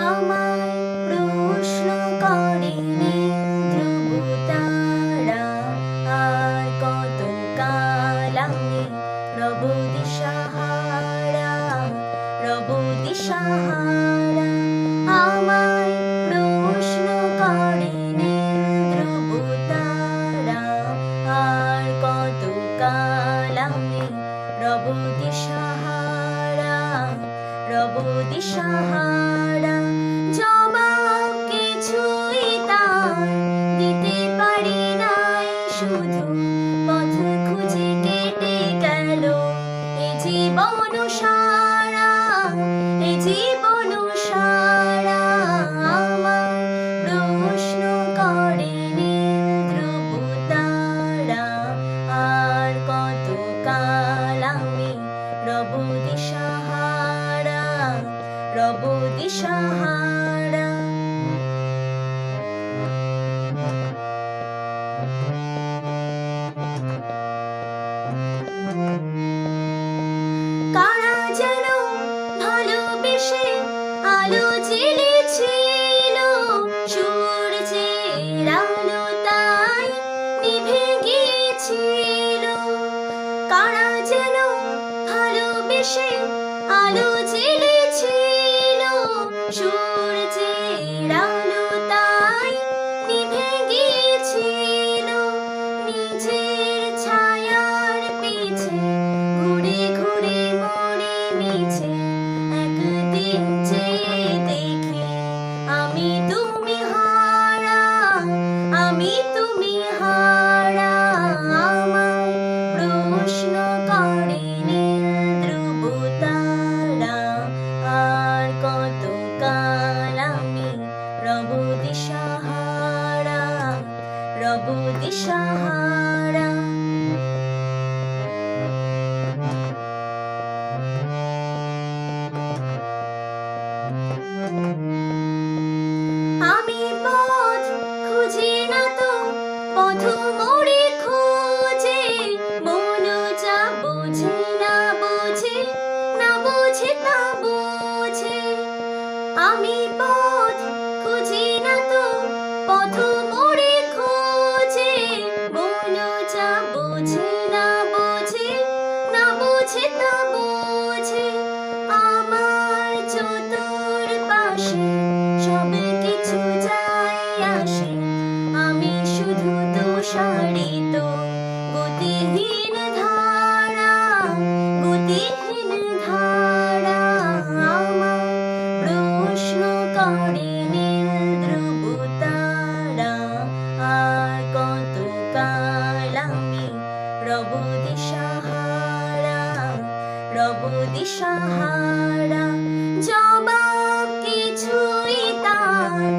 আমায় প্রশ্ন করেনি ধ্রুব তারা, আর কত কাল আমি রব দিশাহারা, রব দিশাহারা। আমায় প্রশ্ন করেনি ধ্রুব তারা, আর কত কাল আমি রব দিশাহারা, রব দিশাহারা। জবাব কিছুই তার দিতে পারি নাই, শুধু পথ খুঁজে কেটে গেল এ জীবন সারা, এ জীবন সারা। আমায় প্রশ্ন করেনি ধ্রুব তারা, আর কত কাল আমি রব দিশাহারা, রব দিশাহারা। কারা যেন ভালোবেসে আলো জ্বেলেছিল, সূর্যের আলো তাই নিভে গিয়েছিল। কারা যেন ভালোবেসে আলো জ্বেলেছিল, সূর্যের আলো তাই নিভে গিয়েছিল। নিজের ছায়ার পিছে ঘুরে ঘুরে মরে মিছে একদিন চেয়ে দেখি আমি তুমি হারা, আমি তুমি হারা। আমায় প্রশ্ন করেনি ধ্রুব তারা, আর কত কাল আমি রব দিশাহারা, রব দিশাহারা। আমি পথ খুঁজি না তো পথ মোড়ে খোঁজে, মন যা বোঝে না বোঝে, না বোঝে তা বোঝে। আমি পথ খুঁজি না তো পথ মোড়ে খোঁজে, মন যা বোঝে না বোঝে, না বোঝে তা বোঝে। আমার চতুর পাশে সব কিছু যায় আসে, আমি শুধু তুষারিত গতিহীন ধারা, গতিহীন ধারা। আমায় প্রশ্ন করেনি ধ্রুব তারা, আর কত কাল আমি রব দিশাহারা, রব দিশাহারা। জবাব কিছুই তার